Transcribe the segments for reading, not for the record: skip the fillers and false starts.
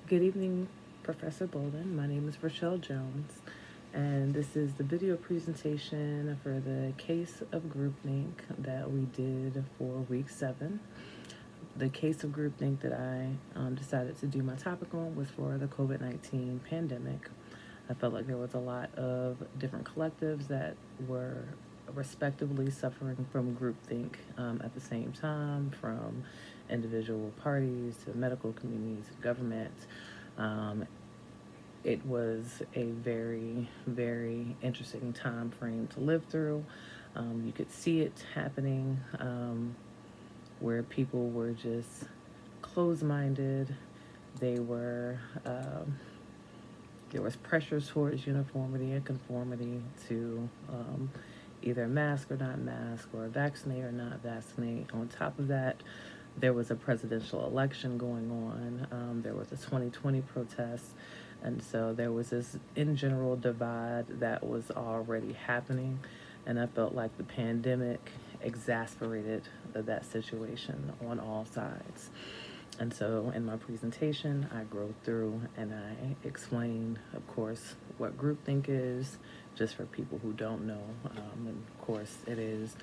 Good evening, Professor Bolden. My name is Rochelle Jones, and this is the video presentation for the case of groupthink that we did for week 7. The case of groupthink that I decided to do my topic on was for the COVID-19 pandemic. I felt like there was a lot of different collectives that were respectively suffering from groupthink at the same time, from individual parties to medical communities, government. Um, it was a very, very interesting time frame to live through. You could see it happening where people were just closed-minded. They were there was pressures towards uniformity and conformity to either mask or not mask, or vaccinate or not vaccinate. On top of that, there was a presidential election going on. There was a 2020 protest. And so there was this in general divide that was already happening. And I felt like the pandemic exasperated that situation on all sides. And so in my presentation, I go through and I explain, of course, what groupthink is, just for people who don't know. And of course, it is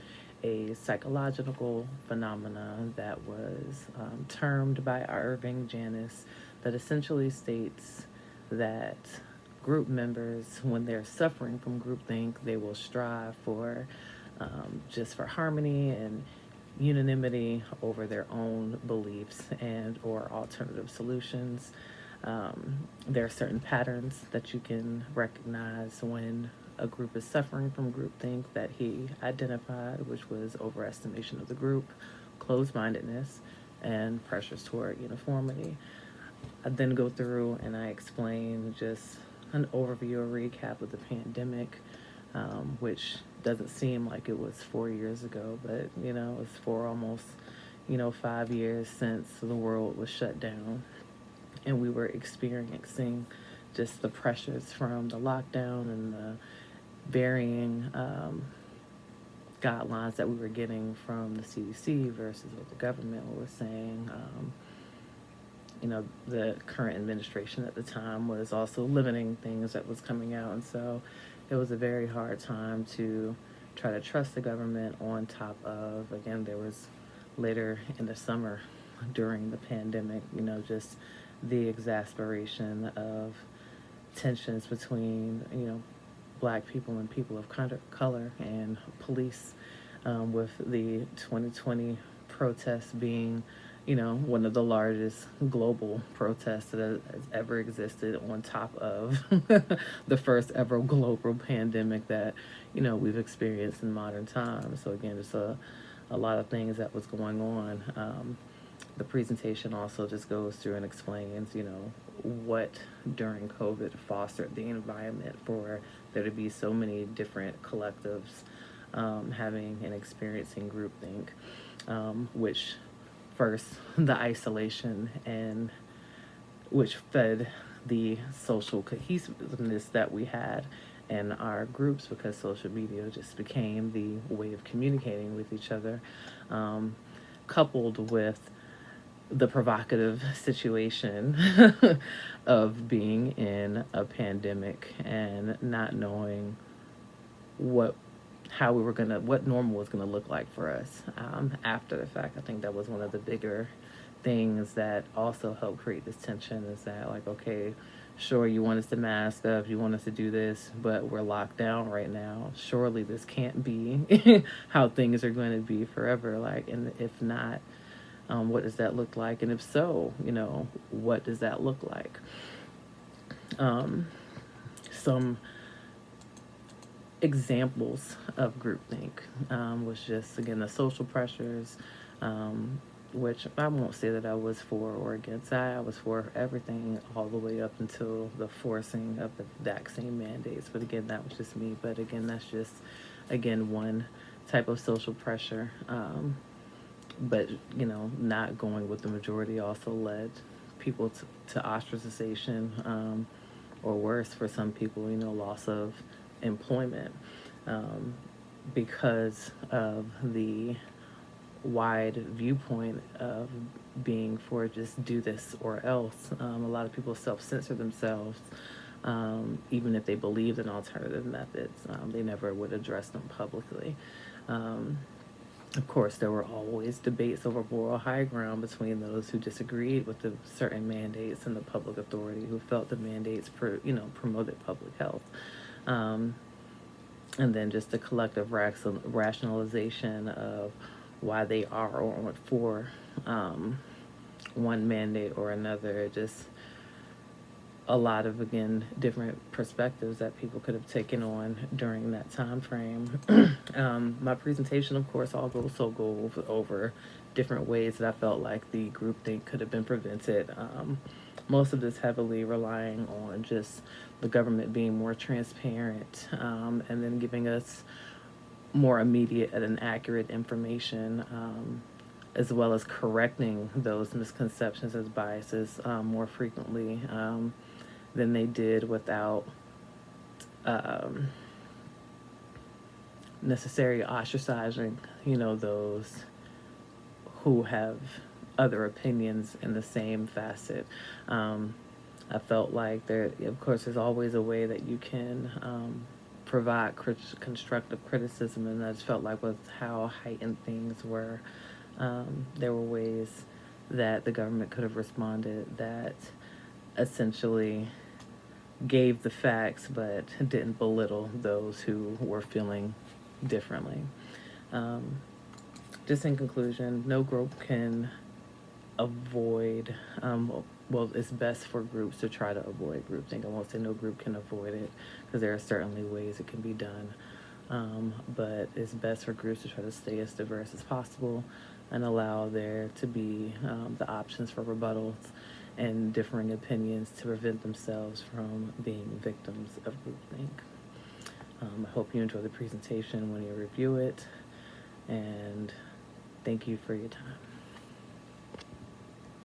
a psychological phenomenon that was termed by Irving Janis, that essentially states that group members, when they're suffering from groupthink, they will strive for just for harmony and unanimity over their own beliefs and or alternative solutions. There are certain patterns that you can recognize when a group is suffering from groupthink that he identified, which was overestimation of the group, closed-mindedness, and pressures toward uniformity. I then go through and I explain just an overview or recap of the pandemic, which doesn't seem like it was 4 years ago, but it's for almost 5 years since the world was shut down, and we were experiencing just the pressures from the lockdown and the varying guidelines that we were getting from the CDC versus what the government was saying. The current administration at the time was also limiting things that was coming out, and so it was a very hard time to try to trust the government, on top of, again, there was later in the summer during the pandemic, just the exasperation of tensions between, black people and people of color, and police, with the 2020 protests being one of the largest global protests that has ever existed, on top of the first ever global pandemic that, we've experienced in modern times. So again, it's a lot of things that was going on. The presentation also just goes through and explains, what during COVID fostered the environment for there to be so many different collectives having and experiencing groupthink, which first, the isolation, and which fed the social cohesiveness that we had in our groups, because social media just became the way of communicating with each other, coupled with the provocative situation of being in a pandemic and not knowing what normal was gonna look like for us after the fact. I think that was one of the bigger things that also helped create this tension, is that, like, okay, sure, you want us to mask up, you want us to do this, but we're locked down right now. Surely this can't be how things are going to be forever. Like, and if not, what does that look like? And if so, what does that look like? Some examples of groupthink was just, again, the social pressures, which I won't say that I was for or against. I was for everything all the way up until the forcing of the vaccine mandates. But again, that was just me. But again, that's just, again, one type of social pressure. But, not going with the majority also led people to ostracization, or worse for some people, loss of employment, because of the wide viewpoint of being for just do this or else. A lot of people self-censor themselves, even if they believed in alternative methods. They never would address them publicly. Of course, there were always debates over moral high ground between those who disagreed with the certain mandates and the public authority who felt the mandates, promoted public health. And then just the collective rationalization of why they are or aren't for one mandate or another. Just a lot of, again, different perspectives that people could have taken on during that time frame. My presentation, of course, also go over different ways that I felt like the groupthink could have been prevented. Most of this heavily relying on just the government being more transparent, and then giving us more immediate and accurate information, as well as correcting those misconceptions as biases more frequently than they did without necessarily ostracizing, those who have other opinions in the same facet. I felt like there, of course, there's always a way that you can provide constructive criticism, and I just felt like with how heightened things were, there were ways that the government could have responded that essentially gave the facts but didn't belittle those who were feeling differently. Just in conclusion, no group can avoid, well, it's best for groups to try to avoid groupthink. I won't say no group can avoid it, because there are certainly ways it can be done. But it's best for groups to try to stay as diverse as possible and allow there to be the options for rebuttals and differing opinions to prevent themselves from being victims of groupthink. I hope you enjoy the presentation when you review it, and thank you for your time.